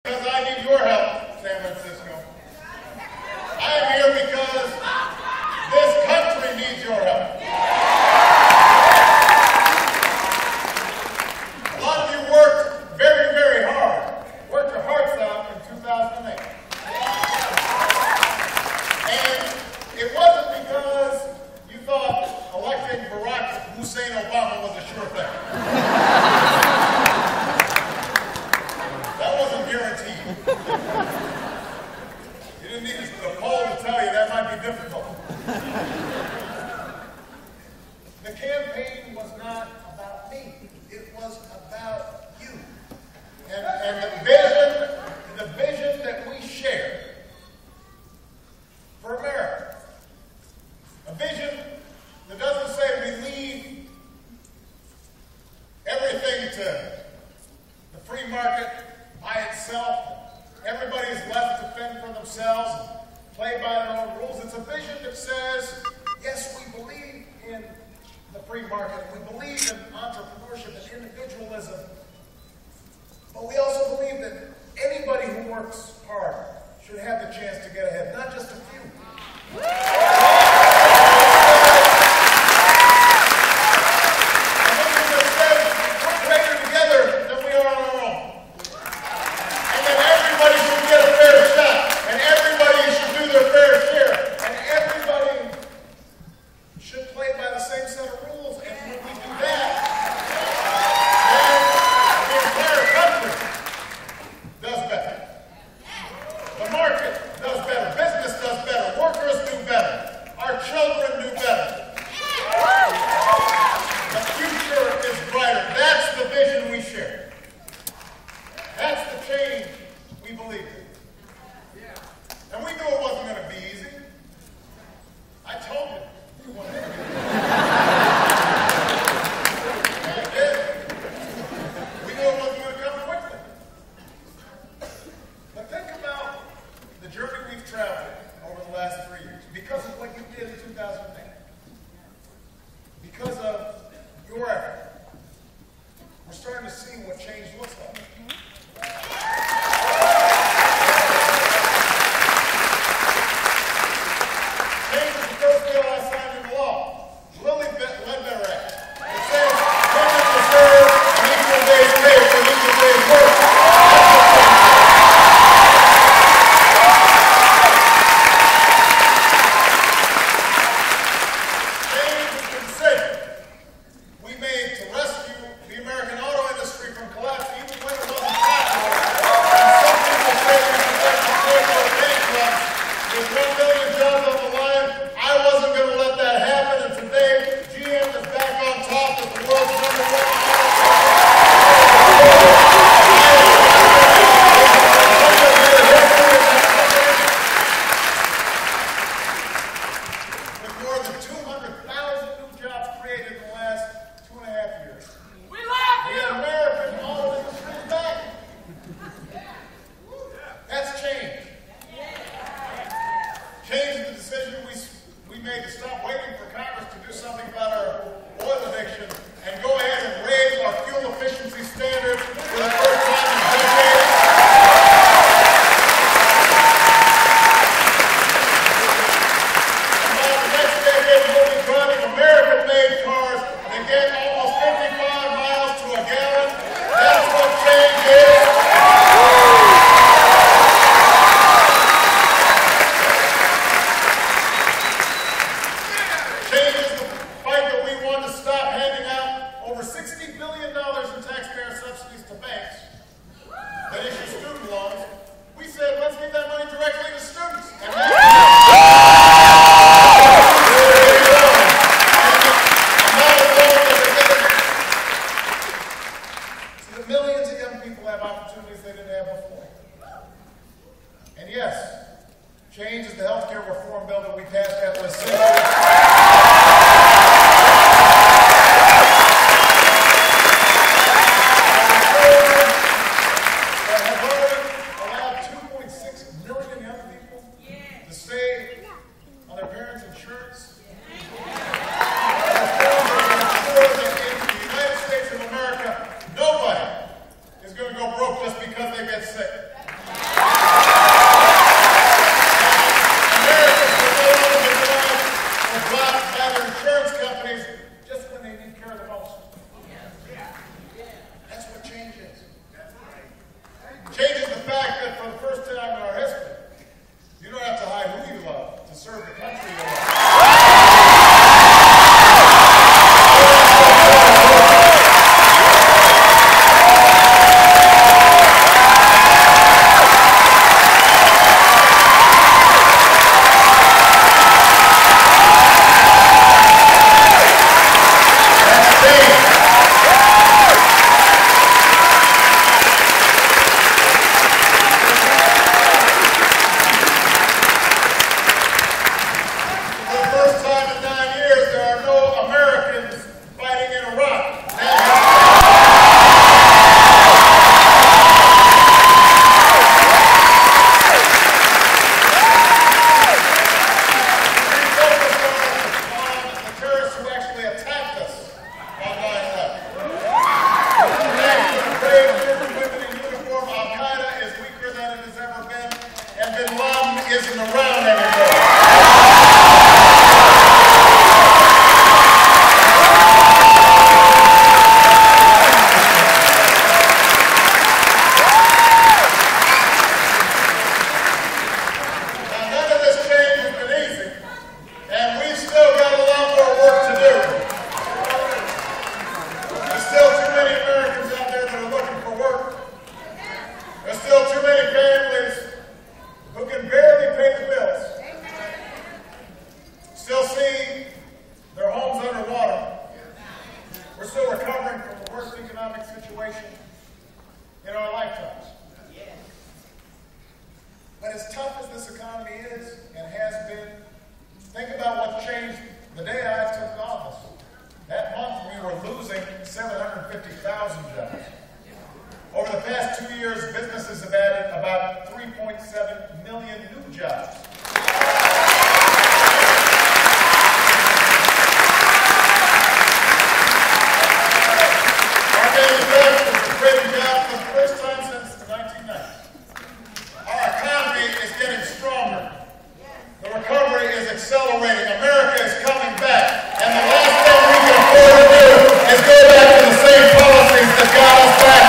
Because I need your help, San Francisco. I am here because this country needs your help. A lot of you worked very, very hard. Worked your hearts out in 2008. And it wasn't because you thought electing Barack Hussein Obama was a sure thing. That wasn't guaranteed. You didn't need a poll to tell you that might be difficult. The campaign was not about me. It was about you. And the vision that we share for America. A vision that doesn't say we leave everything to the free market by itself. Everybody's left to fend for themselves and play by their own rules. It's a vision that says, yes, we believe in the free market. We believe in entrepreneurship and individualism. But we also believe that anybody who works hard should have the chance to get ahead, not just a few. Change is the healthcare reform bill that we passed that was allowed 2.6 million young people to stay on their parents' insurance. In the United States of America, nobody is going to go broke just because they get sick. isn't around anymore. In our lifetimes. But as tough as this economy is and has been, think about what changed the day I took office. That month we were losing 750,000 jobs. Over the past 2 years, businesses have added about 3.7 million new jobs. Our manufacturers are creating jobs for the first time since the 1990s. Our economy is getting stronger. The recovery is accelerating. America is coming back. And the last thing we can afford to do is go back to the same policies that got us back.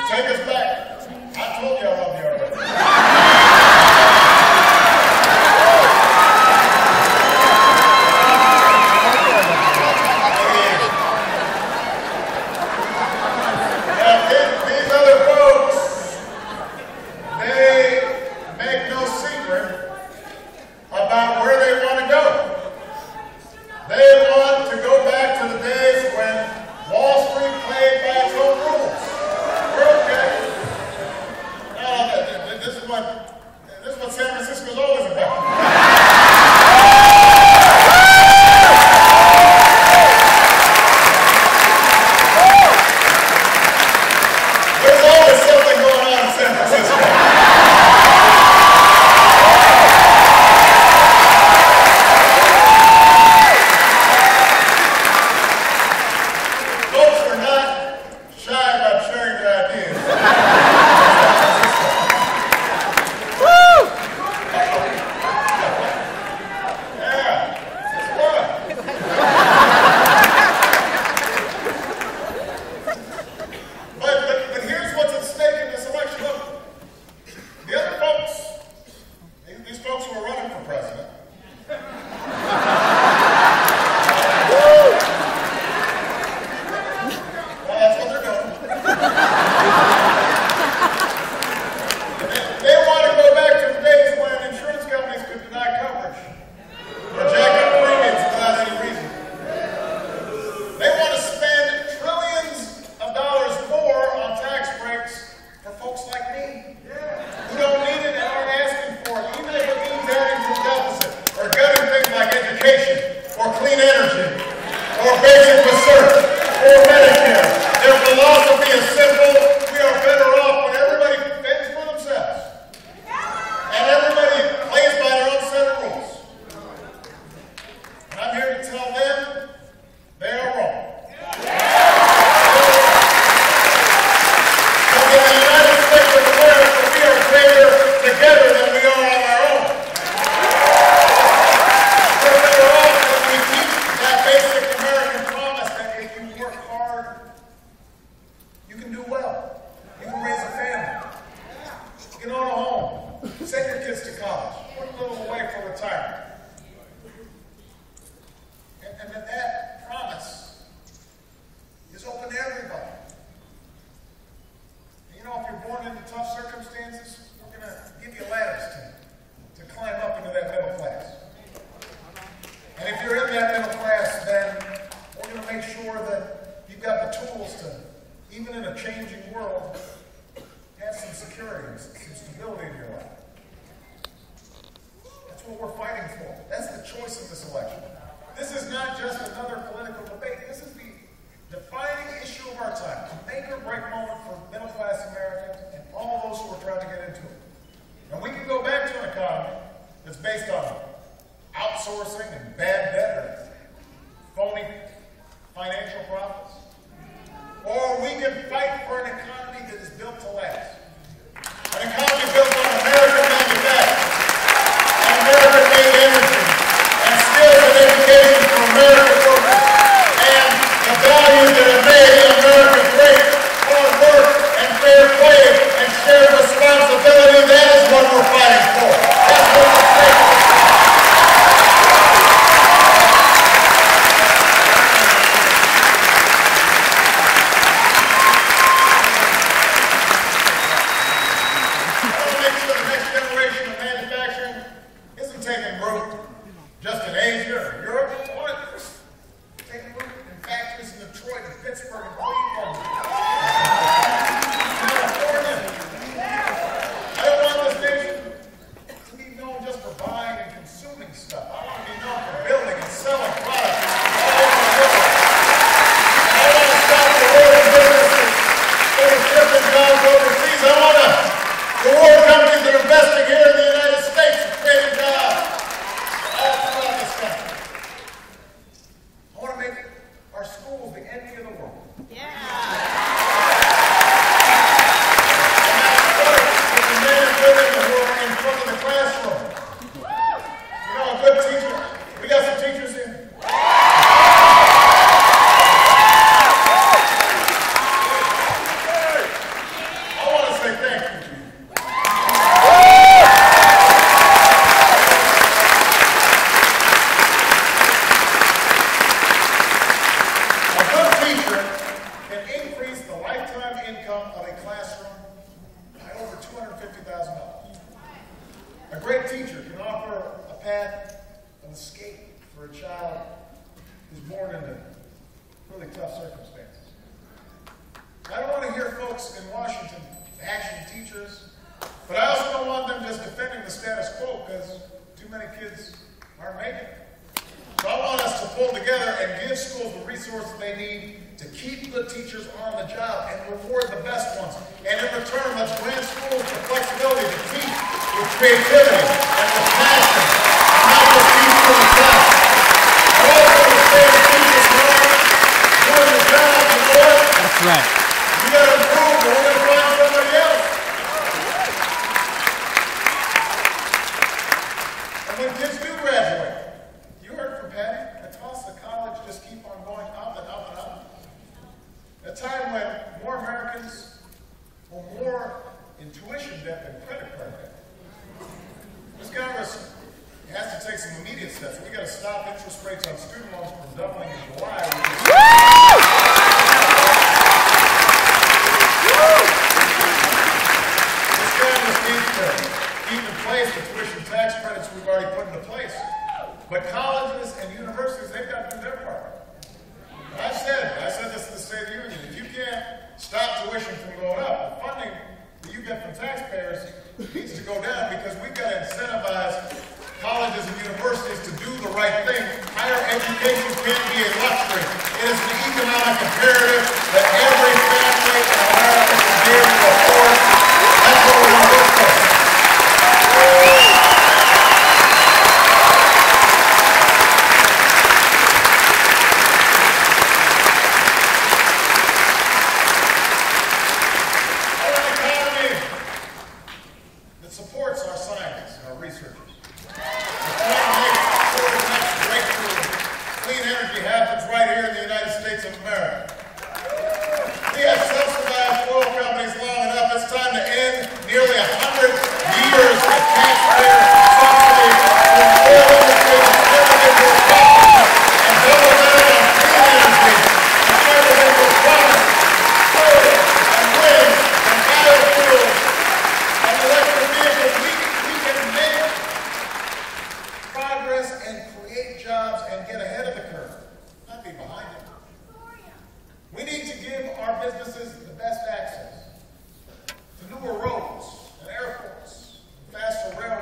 Take us back. I told you I love you already. Now, these other folks, they make no secret about where they want to go. They want to go back to the days when Wall Street played by its own rules. This is what San Francisco's always about. There's always something going on in San Francisco. Folks are not shy about sharing their ideas. that's based on outsourcing and bad debt or phony financial profits. Or we can fight for an economy that is built to last. An economy built on American manufacturing, and American-made energy, and skills and education for American workers, and the values that have made America great: hard work and fair play and shared responsibility. That is what we're fighting for. That's what we're fighting for. Taking root just in Asia or Europe, or taking root in factories in Detroit and Pittsburgh and Cleveland, California. I don't want this nation to be known just for buying and consuming stuff. I want to be known for building and selling products all over the world. I want to stop the world of businesses that are shipping jobs overseas. I want the world companies that are investing here in the United States and creating jobs all throughout this country. I want to make our schools the envy of the world. Yeah. And that starts with the men and women who are in front of the classroom. You know, a good teacher. We got some teachers here. I want to say thank you to you. A great teacher can offer a path of escape for a child who's born into really tough circumstances. I don't want to hear folks in Washington bashing teachers, but I also don't want them just defending the status quo because too many kids aren't making it. So I want us to pull together and give schools the resources they need to keep the teachers on the job and reward the best ones. And in return, let's grant schools the flexibility to teach with creativity and with passion, and not just teach for the class. I also understand the teachers who are doing the job, you know what? That's right. You got to improve, or we're going to find somebody else. And when kids do graduate, you heard from Patty, at Tulsa College just keep on going up and up and up. A time when more Americans owe more in tuition debt than credit card debt. This Congress has to take some immediate steps. We've got to stop interest rates on student loans from doubling in July. This Congress needs to keep in place the tuition tax credits we've already put into place. But colleges and universities, they've got to do their part. I said this to the State of the Union. If you can't stop tuition from going up, the funding that you get from taxpayers needs to go down because we've got to incentivize colleges and universities to do the right thing. Higher education can't be a luxury. It is an economic imperative that every family in America can be able to afford. That's what we're going to work for. Supports our scientists and our researchers. It's trying to make sure the next breakthrough in clean energy happens right here in the United States of America. We have subsidized oil companies long enough. It's time to end nearly 100 years of taxpayer subsidy for the oil industry and individual companies and double down on clean energy and individual promise, solar and wind and biofuels. Electric vehicles, we can make progress and create jobs and get ahead of the curve, not be behind it. We need to give our businesses the best access to newer roads and airports, faster rail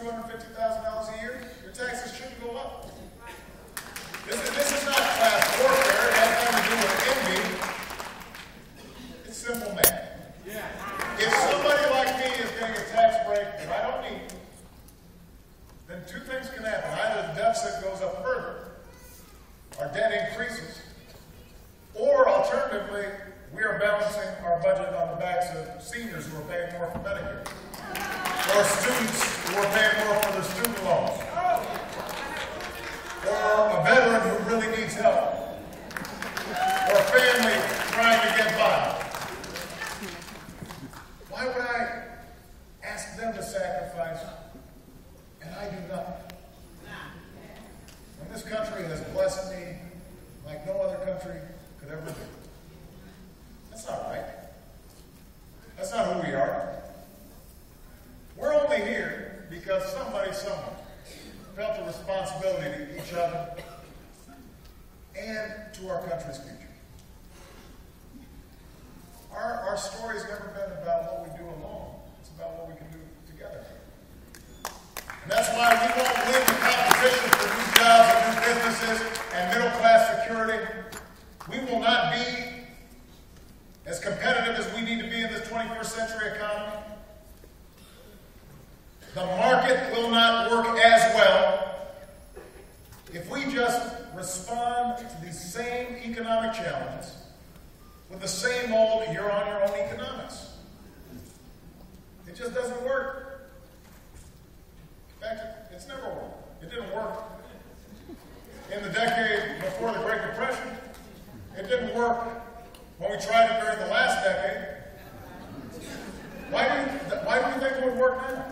$250,000 a year, your taxes shouldn't go up. This is not class warfare. It has nothing to do with envy. It's simple math. If somebody like me is getting a tax break that I don't need, then two things can happen. Either the deficit goes up further, our debt increases, or alternatively, we are balancing our budget on the backs of seniors who are paying more for Medicare, or students who are paying more for their student loans, or a veteran who really needs help, or a family trying to get by. Why would I ask them to sacrifice and I do nothing? When this country has blessed me like no other country could ever do. That's not right. That's not who we are. We're only here because somebody somewhere felt a responsibility to each other and to our country's future. Our story's never been about what we do alone. It's about what we can do together. And that's why we won't win the competition for new jobs and new businesses and middle-class security. We will not be as competitive as we need to be in this 21st century economy. The market will not work as well if we just respond to these same economic challenges with the same old you're-on-your-own economics. It just doesn't work. In fact, it's never worked. It didn't work in the decade before the Great Depression. It didn't work when we tried it during the last decade. Why do you think it would work now?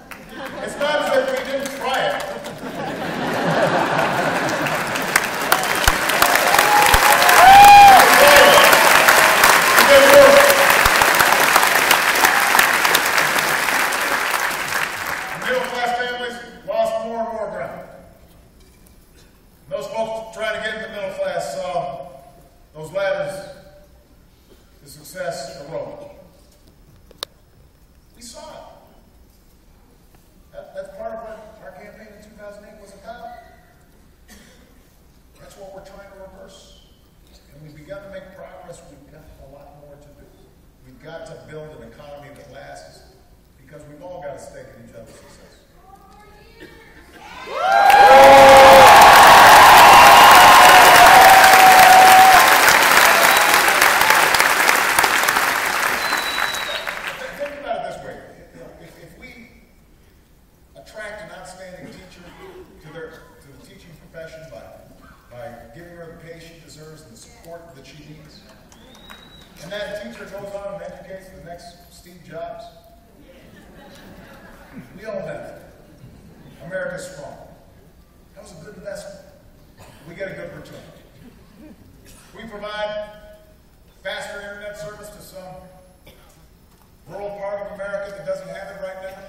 It's not as if we didn't try it. Middle-class families lost more and more ground. Those folks trying to get in the middle class saw those ladders to success erode. We saw it. That's part of what our campaign in 2008 was about. That's what we're trying to reverse. And we've begun to make progress. We've got a lot more to do. We've got to build an economy that lasts because we've all got a stake in each other's success. Think about it this way. If we attract an outstanding teacher to the teaching profession by giving her the pay she deserves and the support that she needs, and that teacher goes on and educates the next Steve Jobs, we all benefit. America's strong. That was a good investment. We get a good return. We provide faster internet service to some rural part of America that doesn't have it right now,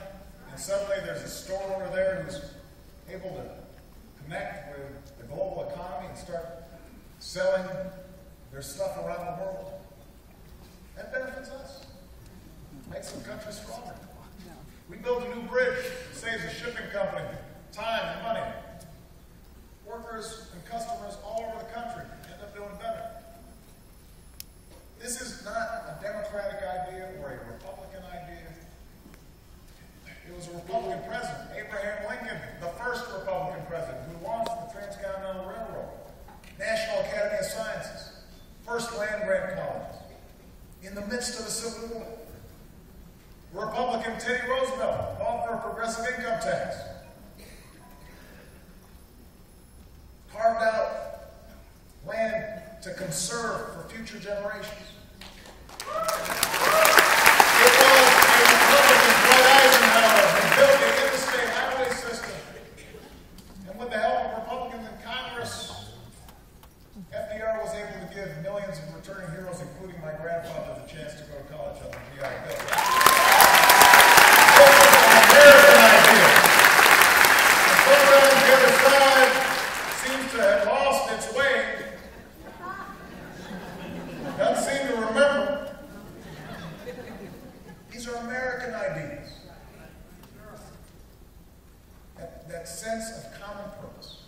and suddenly there's a store over there who's able to connect with the global economy and start selling their stuff around the world. That benefits us. Makes the country stronger. We build a new bridge that saves the shipping company time and money. Workers and customers all over the country end up doing better. This is not a Democratic idea or a Republican idea. It was a Republican president, Abraham Lincoln, the first Republican president who launched the Transcontinental Railroad, National Academy of Sciences, first land-grant colonies, in the midst of the Civil War. Republican Teddy Roosevelt fought for a progressive income tax, carved out land to conserve for future generations. It was a Republican, Dwight Eisenhower, who built the interstate highway system. And with the help of Republicans in Congress, FDR was able to give millions of returning heroes, including my grandfather, the chance to go to college on the GI Bill. To have lost its way, doesn't seem to remember. These are American ideas. that sense of common purpose.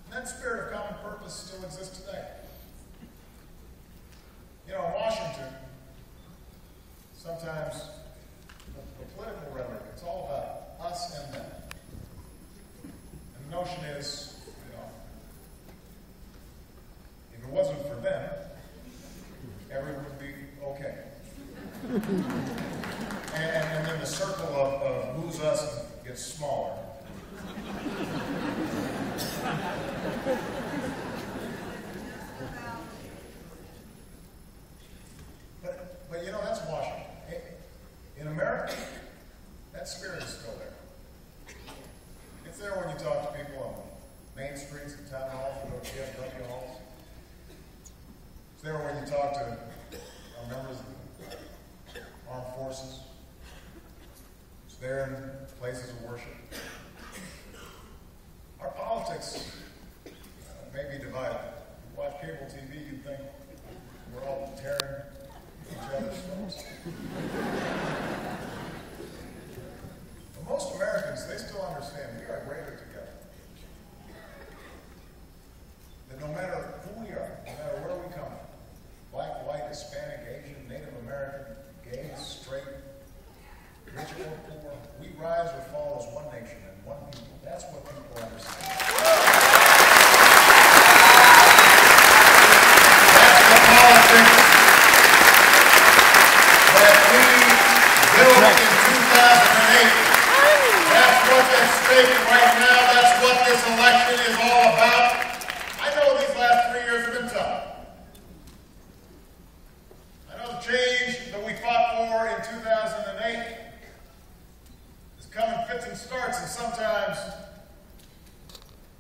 And that spirit of common purpose still exists today. You know, in Washington, sometimes the political rhetoric, it's all about us and them. And the notion is, you know, if it wasn't for them, everyone would be okay. And then the circle of who's us gets smaller. But you know, that's Washington. In America, that spirit is still there. It's there when you talk to people on main streets and town halls and GFW halls. It's there when you talk to members of the armed forces. It's there in places of worship. Our politics may be divided. You watch cable TV, you'd think we're all tearing each other's throats. But most Americans, they still understand we are greater together. That no matter who we are, no matter where we come from, black, white, Hispanic, Asian, Native American, gay, straight, rich or poor, we rise or fall as one nation and one people. That's what people understand. That's the politics that we built in 2008. That's what's at stake right now. That's what this election is all about. I know these last 3 years have been tough. I know the change that we fought for in 2008 has come in fits and starts, and sometimes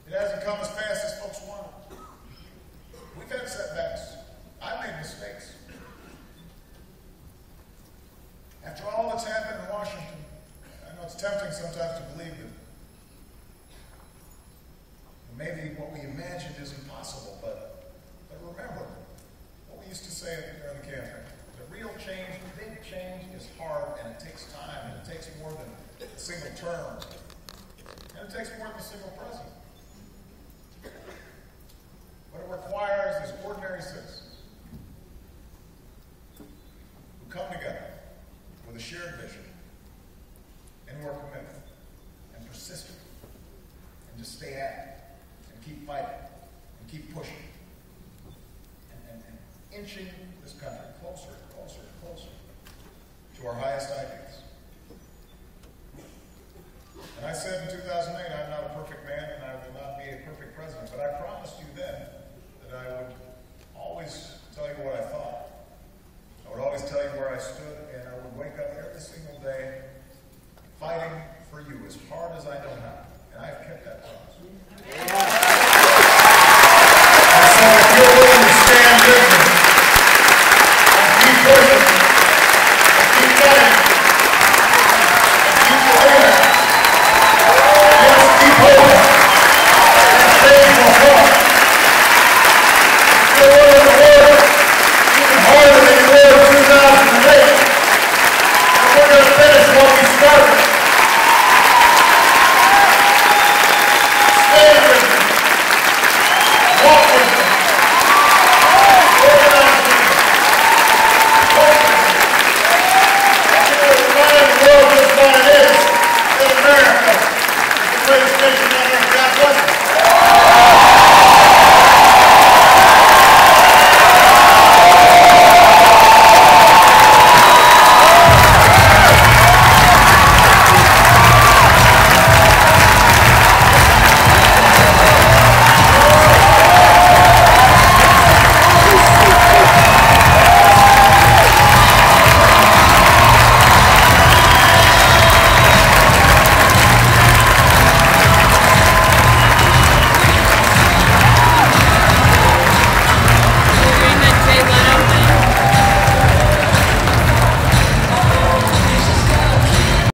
it hasn't come as fast as folks wanted. We've had setbacks. I've made mistakes. After all that's happened in Washington, I know it's tempting sometimes to believe that maybe what we imagined is impossible, but remember what we used to say during the campaign. The real change, the big change is hard, and it takes time, and it takes more than a single term, and it takes more than a single president. What it requires is ordinary citizens who come together with a shared vision and who are committed and persistent and just stay at it and keep fighting and keep pushing and inching this country closer and closer and closer to our highest ideals. And I said in 2008, I'm not a perfect man and I will not be a perfect president, but I promised you then that I would always tell you what I thought. I would always tell you where I stood, and I would wake up every single day fighting for you as hard as I know how. And I've kept that promise.